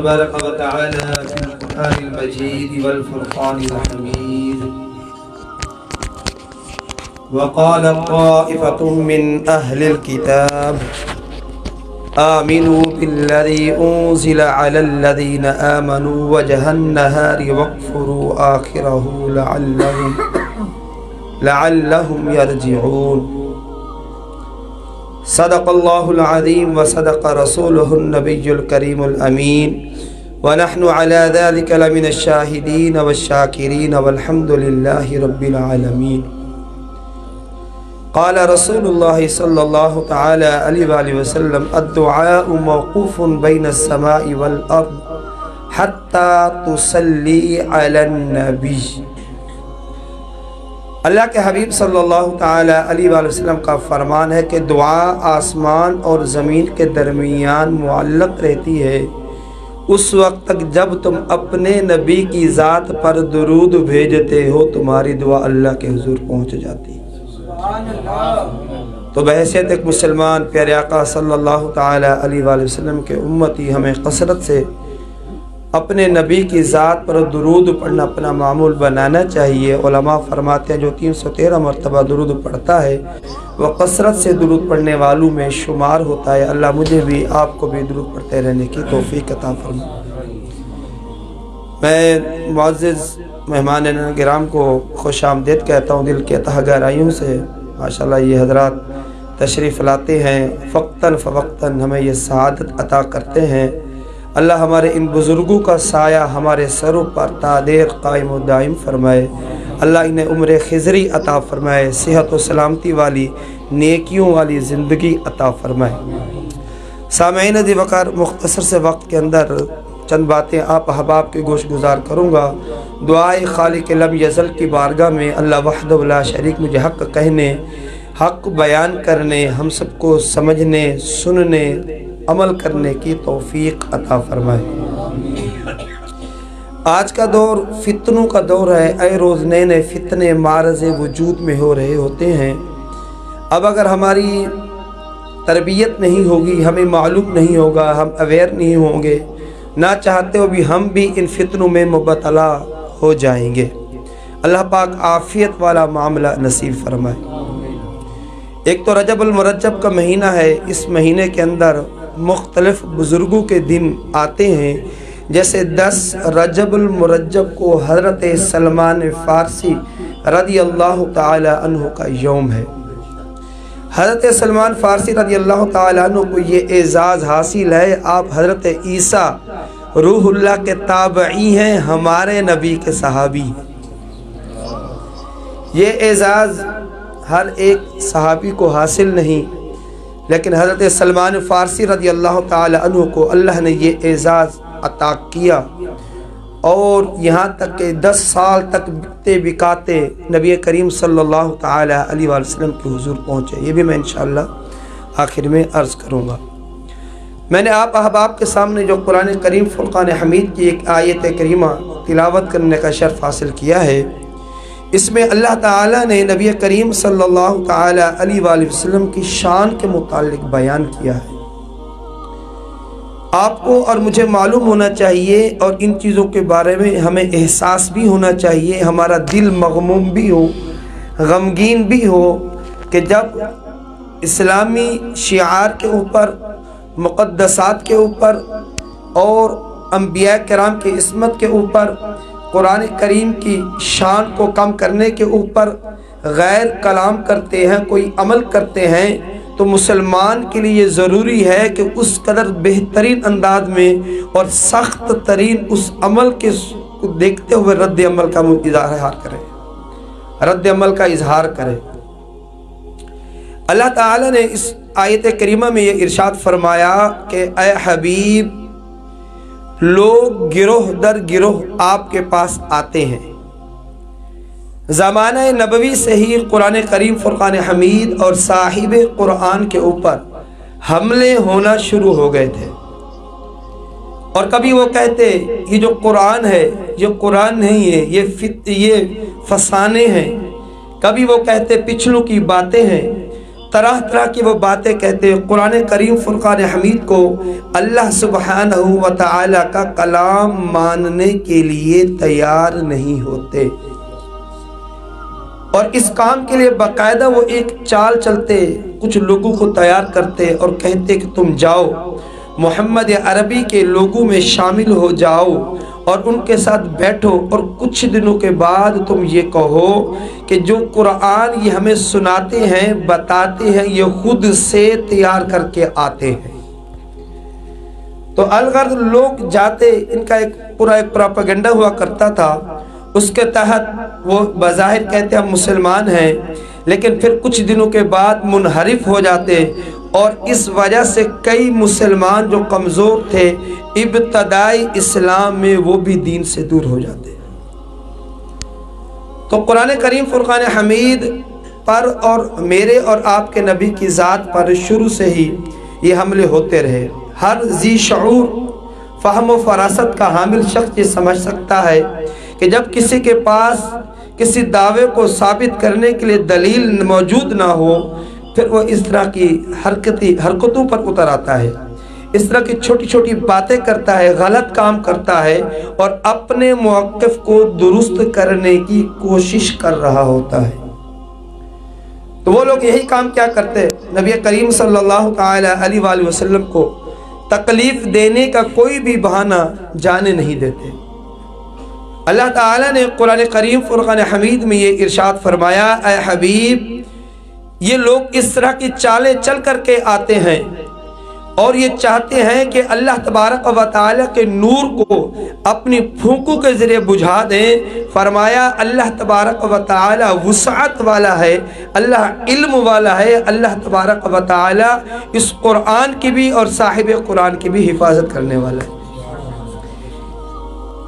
تبارك وتعالى في القرآن المجيد والفرقان الحميد وقال طائفة من أهل الكتاب آمنوا بالذي أنزل على الذين آمنوا وجه النهار واكفروا آخره لعلهم يرجعون صدق الله العظيم وصدق رسوله النبي الكريم الأمين ونحن على ذلك لمن الشاهدين والشاكرين والحمد لله رب العالمين قال رسول الله صلى الله تعالى عليه وآله وسلم الدعاء موقوف بين السماء والأرض حتى تصلي على النبي۔ اللہ کے حبیب صلی اللہ تعالیٰ علیہ وآلہ وسلم کا فرمان ہے کہ دعا آسمان اور زمین کے درمیان معلق رہتی ہے اس وقت تک جب تم اپنے نبی کی ذات پر درود بھیجتے ہو، تمہاری دعا اللہ کے حضور پہنچ جاتی ہے۔ تو بحیثیت ایک مسلمان پیارے آقا صلی اللہ تعالیٰ علیہ وآلہ وسلم کے امتی ہمیں کثرت سے اپنے نبی کی ذات پر درود پڑھنا اپنا معمول بنانا چاہیے۔ علماء فرماتے ہیں جو 313 مرتبہ درود پڑھتا ہے وہ کثرت سے درود پڑھنے والوں میں شمار ہوتا ہے۔ اللہ مجھے بھی آپ کو بھی درود پڑھتے رہنے کی توفیق عطا فرمائے۔ میں معزز مہمان کرام کو خوش آمدید کہتا ہوں دل کے تہ گہرائیوں سے۔ ماشاءاللہ یہ حضرات تشریف لاتے ہیں، وقتاً فوقتاً ہمیں یہ سعادت عطا کرتے ہیں۔ اللہ ہمارے ان بزرگوں کا سایہ ہمارے سروں پر تا دیر قائم و دائم فرمائے۔ اللہ انہیں عمر خضری عطا فرمائے، صحت و سلامتی والی نیکیوں والی زندگی عطا فرمائے۔ سامعین دی وقار، مختصر سے وقت کے اندر چند باتیں آپ احباب کے گوش گزار کروں گا۔ دعائے خالق لم یزل کی بارگاہ میں اللہ وحدہ لا شریک مجھے حق کہنے، حق بیان کرنے، ہم سب کو سمجھنے، سننے، عمل کرنے کی توفیق عطا فرمائے۔ آج کا دور فتنوں کا دور ہے، اے روز نئے نئے فتنے معرض وجود میں ہو رہے ہوتے ہیں۔ اب اگر ہماری تربیت نہیں ہوگی، ہمیں معلوم نہیں ہوگا، ہم اویئر نہیں ہوں گے، نہ چاہتے ہو بھی ہم بھی ان فتنوں میں مبتلا ہو جائیں گے۔ اللہ پاک عافیت والا معاملہ نصیب فرمائے۔ ایک تو رجب المرجب کا مہینہ ہے، اس مہینے کے اندر مختلف بزرگوں کے دن آتے ہیں، جیسے 10 رجب المرجب کو حضرت سلمان فارسی رضی اللہ تعالی عنہ کا یوم ہے۔ حضرت سلمان فارسی رضی اللہ تعالی عنہ کو یہ اعزاز حاصل ہے، آپ حضرت عیسیٰ روح اللہ کے تابعی ہیں، ہمارے نبی کے صحابی ہیں۔ یہ اعزاز ہر ایک صحابی کو حاصل نہیں، لیکن حضرت سلمان فارسی رضی اللہ تعالی عنہ کو اللہ نے یہ اعزاز عطا کیا، اور یہاں تک کہ 10 سال تک بکتے بکاتے نبی کریم صلی اللہ تعالی علیہ وآلہ وسلم کے حضور پہنچے۔ یہ بھی میں انشاءاللہ آخر میں عرض کروں گا۔ میں نے آپ احباب کے سامنے جو قرآن کریم فرقان حمید کی ایک آیت کریمہ تلاوت کرنے کا شرف حاصل کیا ہے، اس میں اللہ تعالیٰ نے نبی کریم صلی اللہ تعالی علیہ وآلہ وسلم کی شان کے متعلق بیان کیا ہے۔ آپ کو اور مجھے معلوم ہونا چاہیے، اور ان چیزوں کے بارے میں ہمیں احساس بھی ہونا چاہیے، ہمارا دل مغموم بھی ہو، غمگین بھی ہو، کہ جب اسلامی شعار کے اوپر، مقدسات کے اوپر اور انبیاء کرام کی عصمت کے اوپر، قرآن کریم کی شان کو کم کرنے کے اوپر غیر کلام کرتے ہیں، کوئی عمل کرتے ہیں، تو مسلمان کے لیے ضروری ہے کہ اس قدر بہترین انداز میں اور سخت ترین اس عمل کے دیکھتے ہوئے رد عمل کا اظہار کرے، رد عمل کا اظہار کرے۔ اللہ تعالیٰ نے اس آیت کریمہ میں یہ ارشاد فرمایا کہ اے حبیب، لوگ گروہ در گروہ آپ کے پاس آتے ہیں۔ زمانہ نبوی سے ہی قرآن کریم فرقان حمید اور صاحب قرآن کے اوپر حملے ہونا شروع ہو گئے تھے، اور کبھی وہ کہتے یہ جو قرآن ہے یہ قرآن نہیں ہے، یہ فسانے ہیں، کبھی وہ کہتے پچھلوں کی باتیں ہیں، طرح طرح کی وہ باتیں کہتے ہیں۔ قرآن کریم فرقان حمید کو اللہ سبحانہ و تعالی کا کلام ماننے کے لیے تیار نہیں ہوتے، اور اس کام کے لیے باقاعدہ وہ ایک چال چلتے، کچھ لوگوں کو تیار کرتے اور کہتے کہ تم جاؤ محمد عربی کے لوگوں میں شامل ہو جاؤ اور ان کے ساتھ بیٹھو، اور کچھ دنوں کے بعد تم یہ کہو کہ جو قرآن یہ ہمیں سناتے ہیں بتاتے ہیں یہ خود سے تیار کر کے آتے ہیں۔ تو الغرض لوگ جاتے، ان کا ایک پروپیگنڈا ہوا کرتا تھا، اس کے تحت وہ بظاہر کہتے ہم مسلمان ہیں، لیکن پھر کچھ دنوں کے بعد منحرف ہو جاتے، اور اس وجہ سے کئی مسلمان جو کمزور تھے ابتدائی اسلام میں وہ بھی دین سے دور ہو جاتے۔ تو قرآن کریم فرقان حمید پر اور میرے اور آپ کے نبی کی ذات پر شروع سے ہی یہ حملے ہوتے رہے۔ ہر ذی شعور فہم و فراست کا حامل شخص یہ سمجھ سکتا ہے کہ جب کسی کے پاس کسی دعوے کو ثابت کرنے کے لیے دلیل موجود نہ ہو، پھر وہ اس طرح کی حرکتوں پر اتر آتا ہے، اس طرح کی چھوٹی چھوٹی باتیں کرتا ہے، غلط کام کرتا ہے، اور اپنے موقف کو درست کرنے کی کوشش کر رہا ہوتا ہے۔ تو وہ لوگ یہی کام کیا کرتے ہیں، نبی کریم صلی اللہ تعالی علیہ وآلہ وسلم کو تکلیف دینے کا کوئی بھی بہانہ جانے نہیں دیتے۔ اللہ تعالیٰ نے قرآن کریم فرقان حمید میں یہ ارشاد فرمایا، اے حبیب یہ لوگ اس طرح کی چالیں چل کر کے آتے ہیں اور یہ چاہتے ہیں کہ اللہ تبارک و تعالیٰ کے نور کو اپنی پھونکوں کے ذریعے بجھا دیں۔ فرمایا اللہ تبارک و تعالیٰ وسعت والا ہے، اللہ علم والا ہے، اللہ تبارک و تعالیٰ اس قرآن کی بھی اور صاحب قرآن کی بھی حفاظت کرنے والا ہے۔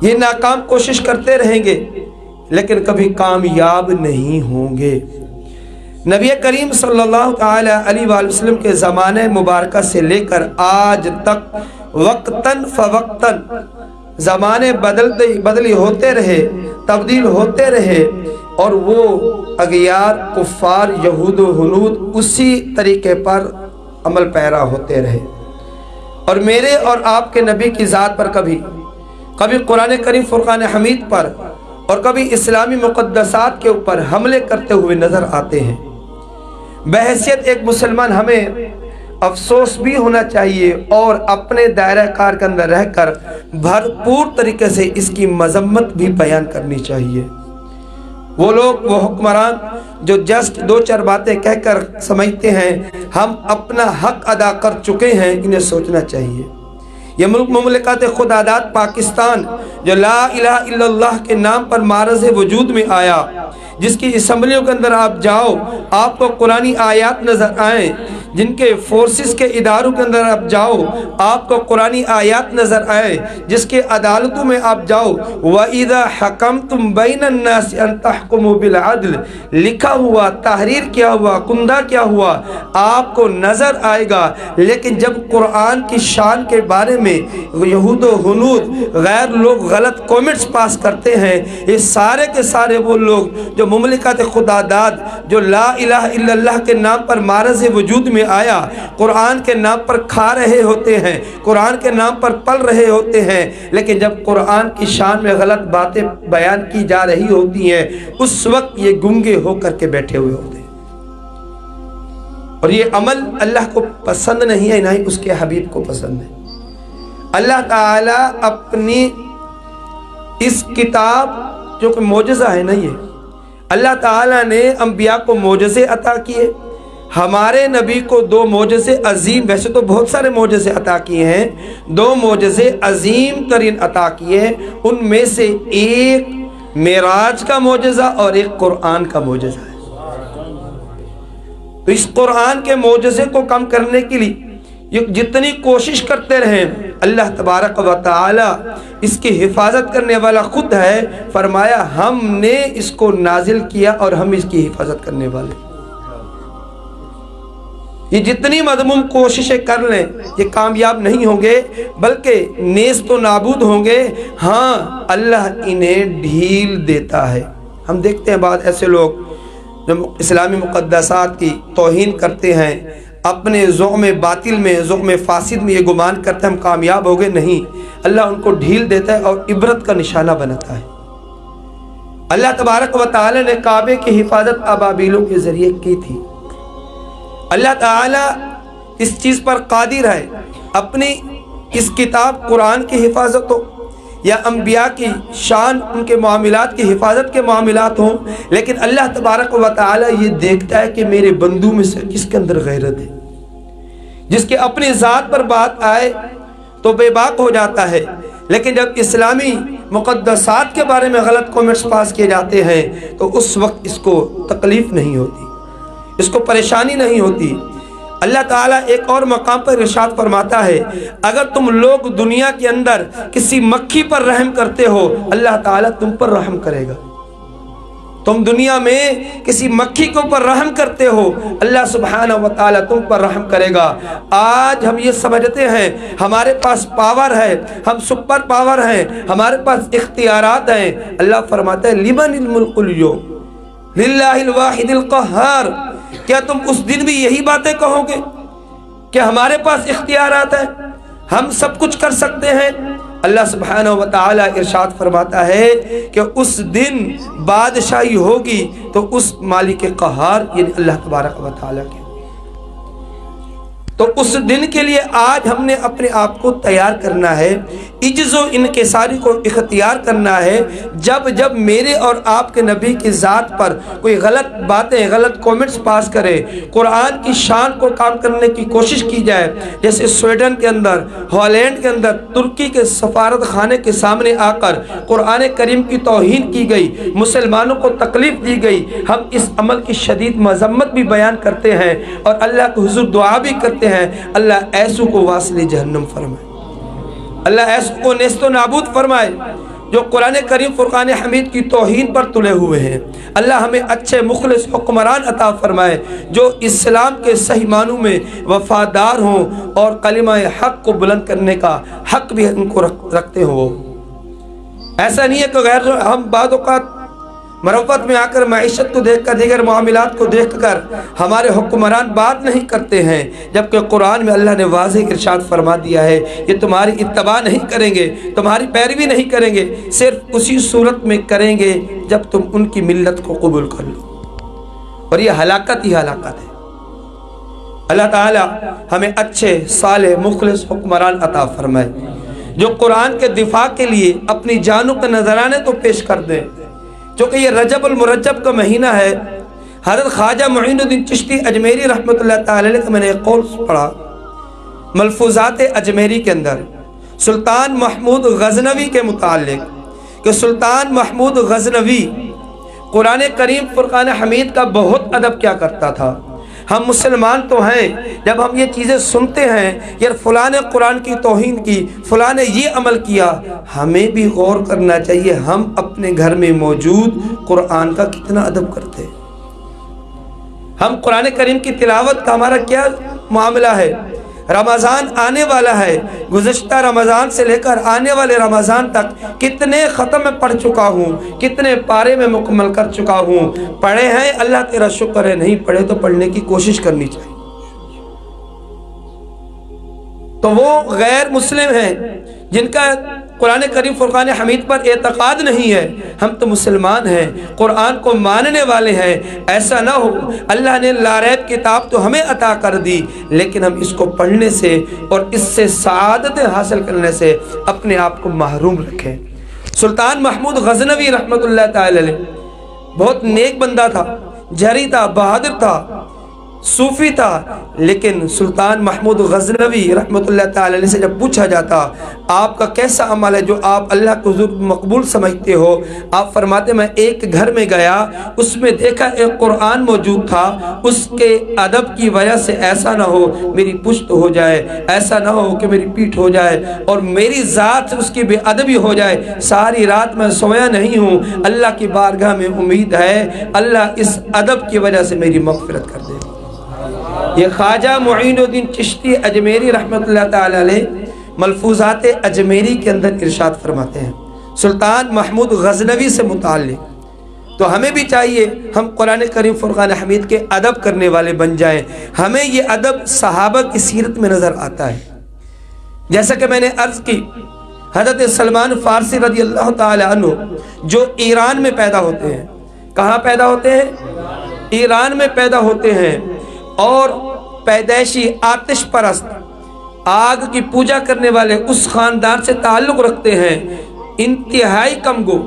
یہ ناکام کوشش کرتے رہیں گے لیکن کبھی کامیاب نہیں ہوں گے۔ نبی کریم صلی اللہ تعالی علیہ وآلہ وسلم کے زمانے مبارکہ سے لے کر آج تک وقتاً فوقتاً زمانے بدلی ہوتے رہے، تبدیل ہوتے رہے، اور وہ اغیار کفار یہود و ہنود اسی طریقے پر عمل پیرا ہوتے رہے، اور میرے اور آپ کے نبی کی ذات پر کبھی قرآن کریم فرقان حمید پر اور کبھی اسلامی مقدسات کے اوپر حملے کرتے ہوئے نظر آتے ہیں۔ بحیثیت ایک مسلمان ہمیں افسوس بھی ہونا چاہیے اور اپنے دائرہ کار کے اندر رہ کر بھرپور طریقے سے اس کی مذمت بھی بیان کرنی چاہیے۔ وہ لوگ، وہ حکمران جو جسٹ دو چار باتیں کہہ کر سمجھتے ہیں ہم اپنا حق ادا کر چکے ہیں، انہیں سوچنا چاہیے۔ یہ ملک مملکت خداداد پاکستان جو لا الہ الا اللہ کے نام پر معرض وجود میں آیا، جس کی اسمبلیوں کے اندر آپ جاؤ آپ کو قرآنی آیات نظر آئیں، جن کے فورسز کے اداروں کے اندر آپ جاؤ آپ کو قرآنی آیات نظر آئے، جس کے عدالتوں میں آپ جاؤ وَإِذَا حَكَمْتُمْ بَيْنَ النَّاسِ أَن تَحْكُمُوا بِالْعَدْلِ لکھا ہوا، تحریر کیا ہوا، کندہ کیا ہوا آپ کو نظر آئے گا۔ لیکن جب قرآن کی شان کے بارے میں یہود و ہنود غیر لوگ غلط کومنٹس پاس کرتے ہیں، یہ سارے کے سارے وہ لوگ جو مملکت خداداد جو لا الہ الا اللہ کے نام پر معرض وجود میں آیا، قرآن کے نام پر کھا رہے ہوتے ہیں، قرآن کے نام پر پل رہے ہوتے ہیں، لیکن جب قرآن کی شان میں غلط باتیں بیان کی جا رہی ہوتی ہیں اس وقت یہ گنگے ہو کر کے بیٹھے ہوئے ہوتے ہیں، اور یہ عمل اللہ کو پسند نہیں ہے، نہ ہی اس کے حبیب کو پسند ہے۔ اللہ تعالیٰ اپنی اس کتاب جو کہ معجزہ ہے نا، یہ اللہ تعالیٰ نے انبیاء کو معجزے عطا کیے، ہمارے نبی کو دو معجزے عظیم، ویسے تو بہت سارے معجزے عطا کیے ہیں، دو معجزے عظیم ترین عطا کیے ہیں، ان میں سے ایک معراج کا معجزہ اور ایک قرآن کا معجزہ ہے۔ تو اس قرآن کے معجزے کو کم کرنے کے لیے جتنی کوشش کرتے رہیں اللہ تبارک و تعالی اس کی حفاظت کرنے والا خود ہے۔ فرمایا ہم نے اس کو نازل کیا اور ہم اس کی حفاظت کرنے والے۔ یہ جتنی مذموم کوششیں کر لیں یہ کامیاب نہیں ہوں گے بلکہ نیست و نابود ہوں گے۔ ہاں اللہ انہیں ڈھیل دیتا ہے۔ ہم دیکھتے ہیں بعض ایسے لوگ جو اسلامی مقدسات کی توہین کرتے ہیں، اپنے ذوق باطل میں، ذوق فاسد میں یہ گمان کرتے ہیں ہم کامیاب ہو گئے، نہیں، اللہ ان کو ڈھیل دیتا ہے اور عبرت کا نشانہ بناتا ہے۔ اللہ تبارک و تعالی نے کعبے کی حفاظت ابابیلوں کے ذریعے کی تھی۔ اللہ تعالی اس چیز پر قادر ہے، اپنی اس کتاب قرآن کی حفاظت ہو یا انبیاء کی شان، ان کے معاملات کی حفاظت کے معاملات ہوں، لیکن اللہ تبارک و تعالی یہ دیکھتا ہے کہ میرے بندوں میں سے کس کے اندر غیرت ہے۔ جس کے اپنی ذات پر بات آئے تو بے باک ہو جاتا ہے، لیکن جب اسلامی مقدسات کے بارے میں غلط کومنٹس پاس کیے جاتے ہیں تو اس وقت اس کو تکلیف نہیں ہوتی، اس کو پریشانی نہیں ہوتی۔ اللہ تعالیٰ ایک اور مقام پر ارشاد فرماتا ہے، اگر تم لوگ دنیا کے اندر کسی مکھی پر رحم کرتے ہو، اللہ تعالیٰ تم پر رحم کرے گا۔ تم دنیا میں کسی مکھی کے اوپر رحم کرتے ہو، اللہ سبحانہ و تعالیٰ تم پر رحم کرے گا۔ آج ہم یہ سمجھتے ہیں ہمارے پاس پاور ہے، ہم سپر پاور ہیں، ہمارے پاس اختیارات ہیں۔ اللہ فرماتا ہے لمن الملک اليوم للہ الواحد القہار۔ کیا تم اس دن بھی یہی باتیں کہو گے کہ ہمارے پاس اختیارات ہیں، ہم سب کچھ کر سکتے ہیں؟ اللہ سبحانہ و تعالی ارشاد فرماتا ہے کہ اس دن بادشاہی ہوگی تو اس مالک قہار یعنی اللہ تبارک و تعالی کے، تو اس دن کے لیے آج ہم نے اپنے آپ کو تیار کرنا ہے، عجز و انکساری کو اختیار کرنا ہے۔ جب جب میرے اور آپ کے نبی کی ذات پر کوئی غلط باتیں، غلط کومنٹس پاس کرے، قرآن کی شان کو کام کرنے کی کوشش کی جائے، جیسے سویڈن کے اندر، ہالینڈ کے اندر، ترکی کے سفارت خانے کے سامنے آ کر قرآن کریم کی توہین کی گئی، مسلمانوں کو تکلیف دی گئی، ہم اس عمل کی شدید مذمت بھی بیان کرتے ہیں اور اللہ کے حضور دعا بھی کرتے ہیں، اللہ ایسو کو واصل جہنم فرمائے، اللہ ایسو کو نیست و نابود فرمائے جو قرآن کریم فرقان حمید کی توہین پر تلے ہوئے ہیں۔ اللہ ہمیں اچھے مخلص حکمران عطا فرمائے جو اسلام کے صحیح معنوں میں وفادار ہوں اور کلمہ حق کو بلند کرنے کا حق بھی ان کو رکھتے ہوں۔ ایسا نہیں ہے کہ غیر ہم بعض اوقات مروت میں آ کر معیشت کو دیکھ کر، دیگر معاملات کو دیکھ کر ہمارے حکمران بات نہیں کرتے ہیں، جبکہ قرآن میں اللہ نے واضح ارشاد فرما دیا ہے یہ تمہاری اتباع نہیں کریں گے، تمہاری پیروی نہیں کریں گے، صرف اسی صورت میں کریں گے جب تم ان کی ملت کو قبول کر لو، اور یہ ہلاکت ہی ہلاکت ہے۔ اللہ تعالی ہمیں اچھے صالح مخلص حکمران عطا فرمائے جو قرآن کے دفاع کے لیے اپنی جانوں کے نذرانے تو پیش کر دیں۔ چونکہ یہ رجب المرجب کا مہینہ ہے، حضرت خواجہ معین الدین چشتی اجمیری رحمۃ اللہ تعالی علیہ کا میں نے ایک قول پڑھا ملفوظات اجمیری کے اندر سلطان محمود غزنوی کے متعلق کہ سلطان محمود غزنوی قرآن کریم فرقان حمید کا بہت ادب کیا کرتا تھا۔ ہم مسلمان تو ہیں، جب ہم یہ چیزیں سنتے ہیں یار فلاں نے قرآن کی توہین کی، فلاں نے یہ عمل کیا، ہمیں بھی غور کرنا چاہیے ہم اپنے گھر میں موجود قرآن کا کتنا ادب کرتے ہیں، ہم قرآن کریم کی تلاوت کا ہمارا کیا معاملہ ہے۔ رمضان آنے والا ہے، گزشتہ رمضان سے لے کر آنے والے رمضان تک کتنے ختم میں پڑھ چکا ہوں، کتنے پارے میں مکمل کر چکا ہوں۔ پڑھے ہیں اللہ تیرا شکر ہے، نہیں پڑھے تو پڑھنے کی کوشش کرنی چاہیے۔ تو وہ غیر مسلم ہیں جن کا قرآن کریم فرقان حمید پر اعتقاد نہیں ہے، ہم تو مسلمان ہیں، قرآن کو ماننے والے ہیں۔ ایسا نہ ہو اللہ نے لاریب کتاب تو ہمیں عطا کر دی، لیکن ہم اس کو پڑھنے سے اور اس سے سعادت حاصل کرنے سے اپنے آپ کو محروم رکھیں۔ سلطان محمود غزنوی رحمۃ اللہ تعالی علیہ بہت نیک بندہ تھا، جری تھا، بہادر تھا، صوفی تھا، لیکن سلطان محمود غزنوی رحمۃ اللہ تعالی علیہ سے جب پوچھا جاتا آپ کا کیسا عمل ہے جو آپ اللہ کو حضور مقبول سمجھتے ہو، آپ فرماتے میں ایک گھر میں گیا، اس میں دیکھا ایک قرآن موجود تھا، اس کے ادب کی وجہ سے ایسا نہ ہو میری پشت ہو جائے، ایسا نہ ہو کہ میری پیٹھ ہو جائے اور میری ذات اس کی بے ادبی ہو جائے، ساری رات میں سویا نہیں ہوں، اللہ کی بارگاہ میں امید ہے اللہ اس ادب کی وجہ سے میری مغفرت کر دے۔ یہ خواجہ معین الدین چشتی اجمیری رحمۃ اللہ تعالی علیہ ملفوظات اجمیری کے اندر ارشاد فرماتے ہیں سلطان محمود غزنوی سے متعلق۔ تو ہمیں بھی چاہیے ہم قرآن کریم فرقان حمید کے ادب کرنے والے بن جائیں۔ ہمیں یہ ادب صحابہ کی سیرت میں نظر آتا ہے۔ جیسا کہ میں نے عرض کی، حضرت سلمان فارسی رضی اللہ تعالی عنہ جو ایران میں پیدا ہوتے ہیں، کہاں پیدا ہوتے ہیں؟ ایران میں پیدا ہوتے ہیں، اور پیدائشی آتش پرست، آگ کی پوجا کرنے والے اس خاندان سے تعلق رکھتے ہیں، انتہائی کم گو۔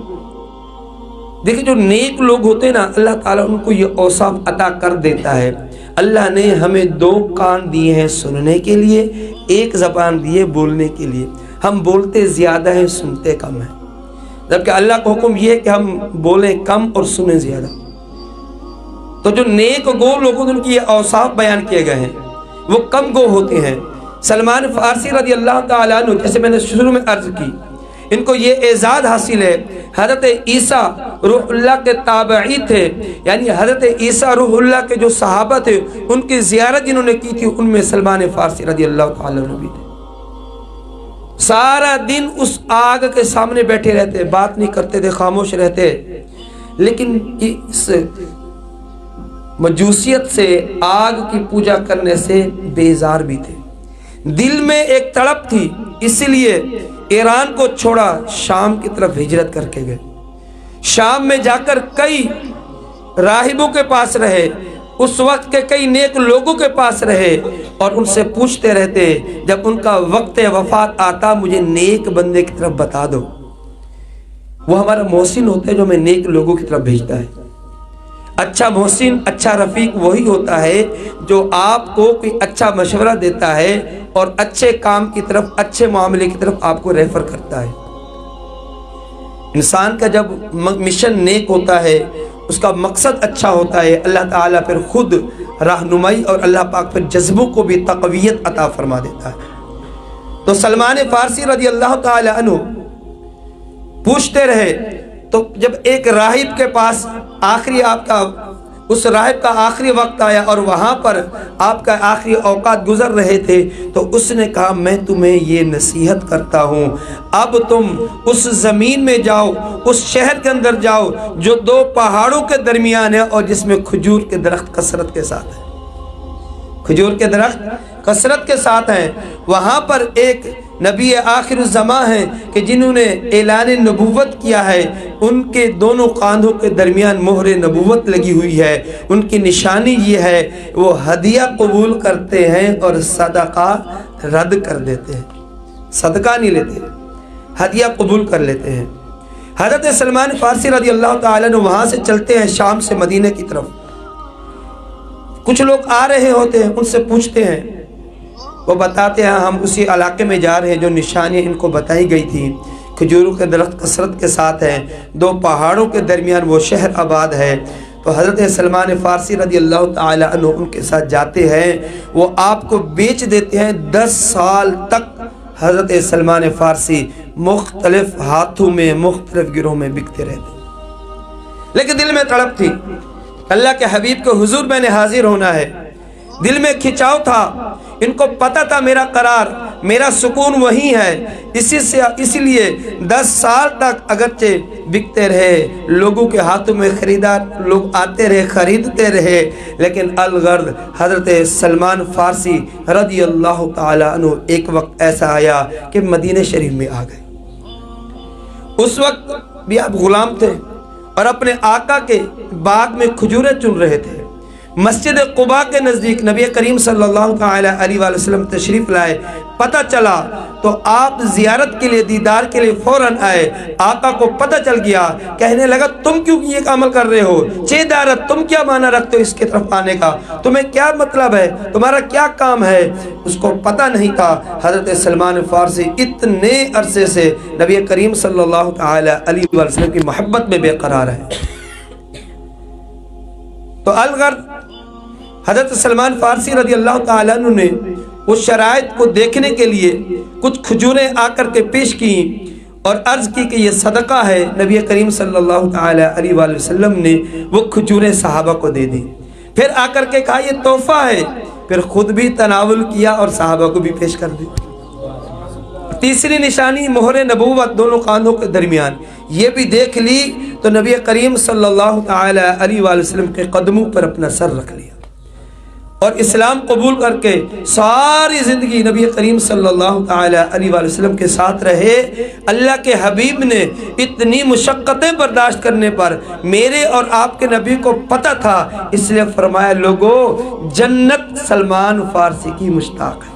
دیکھیں جو نیک لوگ ہوتے ہیں نا، اللہ تعالیٰ ان کو یہ اوصاف عطا کر دیتا ہے۔ اللہ نے ہمیں 2 کان دیے ہیں سننے کے لیے، 1 زبان دی ہے بولنے کے لیے۔ ہم بولتے زیادہ ہیں، سنتے کم ہیں، جبکہ اللہ کا حکم یہ ہے کہ ہم بولیں کم اور سنیں زیادہ۔ تو جو نیک گو لوگ ان کی یہ اوصاف بیان کیے گئے ہیں، وہ کم گو ہوتے ہیں۔ سلمان فارسی رضی اللہ تعالیٰ عنہ، جیسے میں نے شروع میں عرض کی، ان کو یہ اعزاز حاصل ہے، حضرت عیسیٰ روح اللہ کے تابعی تھے، یعنی حضرت عیسیٰ روح اللہ کے جو صحابہ تھے ان کی زیارت جنہوں نے کی تھی، ان میں سلمان فارسی رضی اللہ تعالیٰ عنہ بھی تھے۔ سارا دن اس آگ کے سامنے بیٹھے رہتے، بات نہیں کرتے تھے، خاموش رہتے، لیکن اس مجوسیت سے، آگ کی پوجا کرنے سے بیزار بھی تھے۔ دل میں ایک تڑپ تھی، اس لیے ایران کو چھوڑا، شام کی طرف ہجرت کر کے گئے۔ شام میں جا کر کئی راہبوں کے پاس رہے، اس وقت کے کئی نیک لوگوں کے پاس رہے، اور ان سے پوچھتے رہتے، جب ان کا وقت وفات آتا، مجھے نیک بندے کی طرف بتا دو۔ وہ ہمارا محسن ہوتا ہے جو ہمیں نیک لوگوں کی طرف بھیجتا ہے۔ اچھا محسن، اچھا رفیق وہی ہوتا ہے جو آپ کو کوئی اچھا مشورہ دیتا ہے اور اچھے کام کی طرف، اچھے معاملے کی طرف آپ کو ریفر کرتا ہے۔ انسان کا جب مشن نیک ہوتا ہے، اس کا مقصد اچھا ہوتا ہے، اللہ تعالیٰ پھر خود رہنمائی اور اللہ پاک پھر جذبوں کو بھی تقویت عطا فرما دیتا ہے۔ تو سلمان فارسی رضی اللہ تعالی عنہ پوچھتے رہے، تو جب ایک راہب کے پاس اس راہب کا آخری وقت آیا اور وہاں پر آپ کا آخری اوقات گزر رہے تھے، تو اس نے کہا میں تمہیں یہ نصیحت کرتا ہوں، اب تم اس زمین میں جاؤ، اس شہر کے اندر جاؤ جو 2 پہاڑوں کے درمیان ہے اور جس میں کھجور کے درخت کثرت کے ساتھ ہیں، کھجور کے درخت کثرت کے ساتھ ہیں۔ وہاں پر ایک نبی آخر الزمان ہیں کہ جنہوں نے اعلان نبوت کیا ہے، ان کے دونوں کاندھوں کے درمیان مہر نبوت لگی ہوئی ہے۔ ان کی نشانی یہ ہے، وہ ہدیہ قبول کرتے ہیں اور صدقہ رد کر دیتے ہیں، صدقہ نہیں لیتے، ہدیہ قبول کر لیتے ہیں۔ حضرت سلمان فارسی رضی اللہ تعالیٰ عنہ وہاں سے چلتے ہیں شام سے مدینہ کی طرف۔ کچھ لوگ آ رہے ہوتے ہیں، ان سے پوچھتے ہیں، وہ بتاتے ہیں ہم اسی علاقے میں جا رہے ہیں جو نشانیاں ان کو بتائی گئی تھی، کھجوروں کے درخت کثرت کے ساتھ ہیں، 2 پہاڑوں کے درمیان وہ شہر آباد ہے۔ تو حضرت سلمان فارسی رضی اللہ تعالی عنہ ان کے ساتھ جاتے ہیں، وہ آپ کو بیچ دیتے ہیں۔ 10 سال تک حضرت سلمان فارسی مختلف ہاتھوں میں، مختلف گروہوں میں بکتے رہتے، لیکن دل میں تڑپ تھی، اللہ کے حبیب کے حضور میں نے حاضر ہونا ہے۔ دل میں کھچاؤ تھا، ان کو پتہ تھا میرا قرار، میرا سکون وہی ہے، اسی لیے 10 سال تک اگرچہ بکتے رہے، لوگوں کے ہاتھوں میں خریدار لوگ آتے رہے، خریدتے رہے، لیکن الغرض حضرت سلمان فارسی رضی اللہ تعالی عنہ ایک وقت ایسا آیا کہ مدینہ شریف میں آ گئے۔ اس وقت بھی آپ غلام تھے اور اپنے آقا کے باغ میں کھجوریں چن رہے تھے۔ مسجد قباء کے نزدیک نبی کریم صلی اللہ علیہ وآلہ وسلم تشریف لائے، پتہ چلا تو آپ زیارت کے لیے، دیدار کے لیے فوراً آئے۔ آقا کو پتہ چل گیا، کہنے لگا تم کیوں یہ عمل کر رہے ہو، چیدارت تم کیا معنی رکھتے ہو اس کی طرف آنے کا، تمہیں کیا مطلب ہے، تمہارا کیا کام ہے؟ اس کو پتہ نہیں تھا حضرت سلمان فارسی اتنے عرصے سے نبی کریم صلی اللہ علیہ وآلہ وسلم کی محبت میں بے قرار ہے۔ تو الغرض حضرت سلمان فارسی رضی اللہ تعالیٰ عنہ نے اس شرائط کو دیکھنے کے لیے کچھ کھجوریں آ کر کے پیش کی اور عرض کی کہ یہ صدقہ ہے۔ نبی کریم صلی اللہ علیہ وآلہ وسلم نے وہ کھجوریں صحابہ کو دے دی، پھر آ کر کے کہا یہ تحفہ ہے، پھر خود بھی تناول کیا اور صحابہ کو بھی پیش کر دی۔ تیسری نشانی مہر نبوت دونوں کاندھوں کے درمیان، یہ بھی دیکھ لی تو نبی کریم صلی اللہ تعالی علیہ وآلہ وسلم کے قدموں پر اپنا سر رکھ لیا اور اسلام قبول کر کے ساری زندگی نبی کریم صلی اللہ تعالی علیہ وآلہ وسلم کے ساتھ رہے۔ اللہ کے حبیب نے اتنی مشقتیں برداشت کرنے پر میرے اور آپ کے نبی کو پتہ تھا، اس لیے فرمایا لوگو جنت سلمان فارسی کی مشتاق ہے،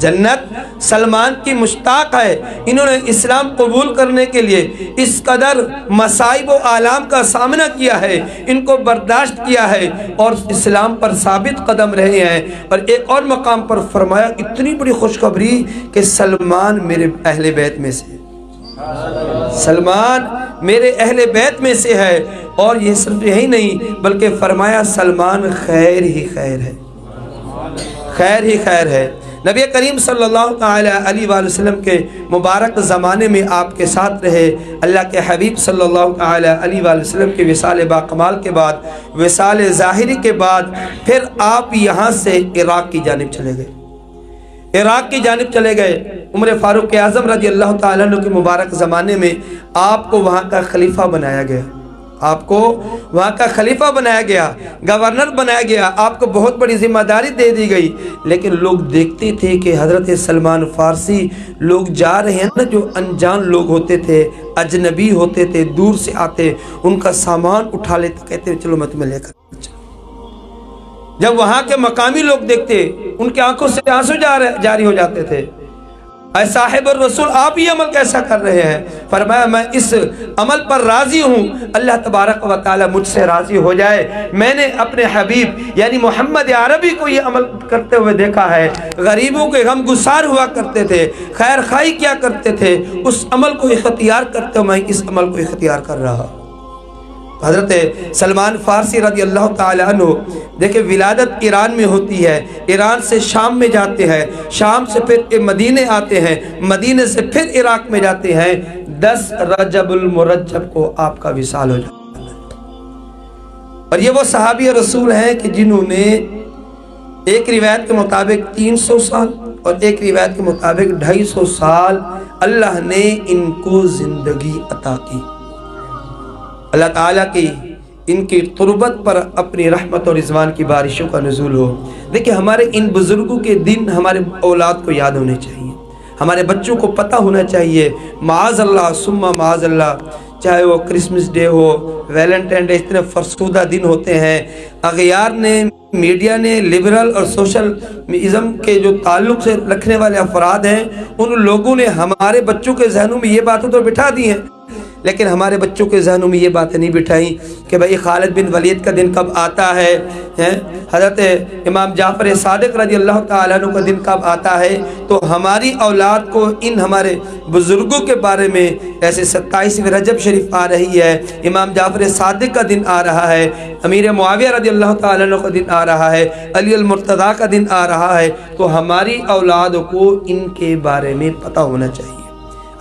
جنت سلمان کی مشتاق ہے۔ انہوں نے اسلام قبول کرنے کے لیے اس قدر مصائب و آلام کا سامنا کیا ہے، ان کو برداشت کیا ہے اور اسلام پر ثابت قدم رہے ہیں۔ اور ایک اور مقام پر فرمایا اتنی بڑی خوشخبری کہ سلمان میرے اہل بیت میں سے، سلمان میرے اہل بیت میں سے ہے۔ اور یہ صرف یہی نہیں بلکہ فرمایا سلمان خیر ہی خیر ہے، خیر ہی خیر ہے۔ نبی کریم صلی اللہ تعالی علیہ وآلہ وسلم کے مبارک زمانے میں آپ کے ساتھ رہے۔ اللہ کے حبیب صلی اللہ تعالی علیہ وآلہ وسلم کے وصال باکمال کے بعد، وصال ظاہری کے بعد پھر آپ یہاں سے عراق کی جانب چلے گئے، عراق کی جانب چلے گئے۔ عمر فاروق اعظم رضی اللہ تعالیٰ عنہ کے مبارک زمانے میں آپ کو وہاں کا خلیفہ بنایا گیا، آپ کو وہاں کا خلیفہ بنایا گیا، گورنر بنایا گیا، آپ کو بہت بڑی ذمہ داری دے دی گئی۔ لیکن لوگ دیکھتے تھے کہ حضرت سلمان فارسی لوگ جا رہے ہیں نا، جو انجان لوگ ہوتے تھے، اجنبی ہوتے تھے، دور سے آتے، ان کا سامان اٹھا لیتے، کہتے چلو میں تمہیں لے کر چلوں۔ جب وہاں کے مقامی لوگ دیکھتے ان کی آنکھوں سے آنسو جاری ہو جاتے تھے، اے صاحب الرسول آپ یہ عمل کیسا کر رہے ہیں؟ فرمایا میں اس عمل پر راضی ہوں، اللہ تبارک و تعالی مجھ سے راضی ہو جائے۔ میں نے اپنے حبیب یعنی محمد عربی کو یہ عمل کرتے ہوئے دیکھا ہے، غریبوں کے غم گسار ہوا کرتے تھے، خیر خواہی کیا کرتے تھے، اس عمل کو اختیار کرتے ہوئے میں اس عمل کو اختیار کر رہا۔ حضرت سلمان فارسی رضی اللہ تعالی عنہ دیکھیں ولادت ایران میں ہوتی ہے، ایران سے شام میں جاتے ہیں، شام سے پھر مدینے آتے ہیں، مدینے سے پھر عراق میں جاتے ہیں۔ 10 رجب المرجب کو آپ کا وصال ہو جاتا ہے۔ اور یہ وہ صحابی رسول ہیں کہ جنہوں نے ایک روایت کے مطابق 300 سال اور ایک روایت کے مطابق 250 سال اللہ نے ان کو زندگی عطا کی۔ اللہ تعالیٰ کی ان کی قربت پر اپنی رحمت اور رضوان کی بارشوں کا نزول ہو۔ دیکھیں ہمارے ان بزرگوں کے دن ہمارے اولاد کو یاد ہونے چاہیے، ہمارے بچوں کو پتہ ہونا چاہیے۔ معاذ اللہ ثم معاذ اللہ، چاہے وہ کرسمس ڈے ہو، ویلنٹائن ڈے، اتنے فرسودہ دن ہوتے ہیں، اغیار نے، میڈیا نے، لبرل اور سوشل ازم کے جو تعلق سے رکھنے والے افراد ہیں، ان لوگوں نے ہمارے بچوں کے ذہنوں میں یہ باتیں تو بٹھا دی ہیں، لیکن ہمارے بچوں کے ذہنوں میں یہ باتیں نہیں بٹھائیں کہ بھئی خالد بن ولید کا دن کب آتا ہے، حضرت امام جعفر صادق رضی اللہ تعالیٰ عنہ کا دن کب آتا ہے۔ تو ہماری اولاد کو ان ہمارے بزرگوں کے بارے میں، ایسے 27 رجب شریف آ رہی ہے، امام جعفر صادق کا دن آ رہا ہے، امیر معاویہ رضی اللہ تعالیٰ عنہ کا دن آ رہا ہے، علی المرتضیٰ کا دن آ رہا ہے، تو ہماری اولاد کو ان کے بارے میں پتہ ہونا چاہیے۔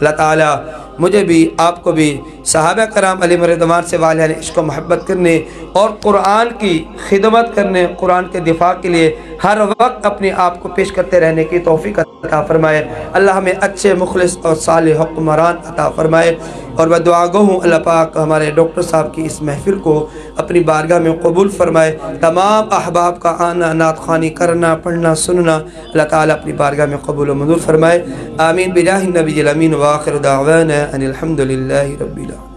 اللہ تعالیٰ مجھے بھی آپ کو بھی صحابہ کرام علیہ رضوان سے والے عشق و محبت کرنے اور قرآن کی خدمت کرنے، قرآن کے دفاع کے لیے ہر وقت اپنے آپ کو پیش کرتے رہنے کی توفیق عطا فرمائے۔ اللہ ہمیں اچھے مخلص اور صالح حکمران عطا فرمائے۔ اور میں دعا گو ہوں اللہ پاک ہمارے ڈاکٹر صاحب کی اس محفل کو اپنی بارگاہ میں قبول فرمائے۔ تمام احباب کا آنا، نعت خوانی کرنا، پڑھنا، سننا اللہ تعالیٰ اپنی بارگاہ میں قبول و منظور فرمائے۔ آمین بجاہ النبی الامین وآخر دعوانا ان الحمد للہ رب العالمین۔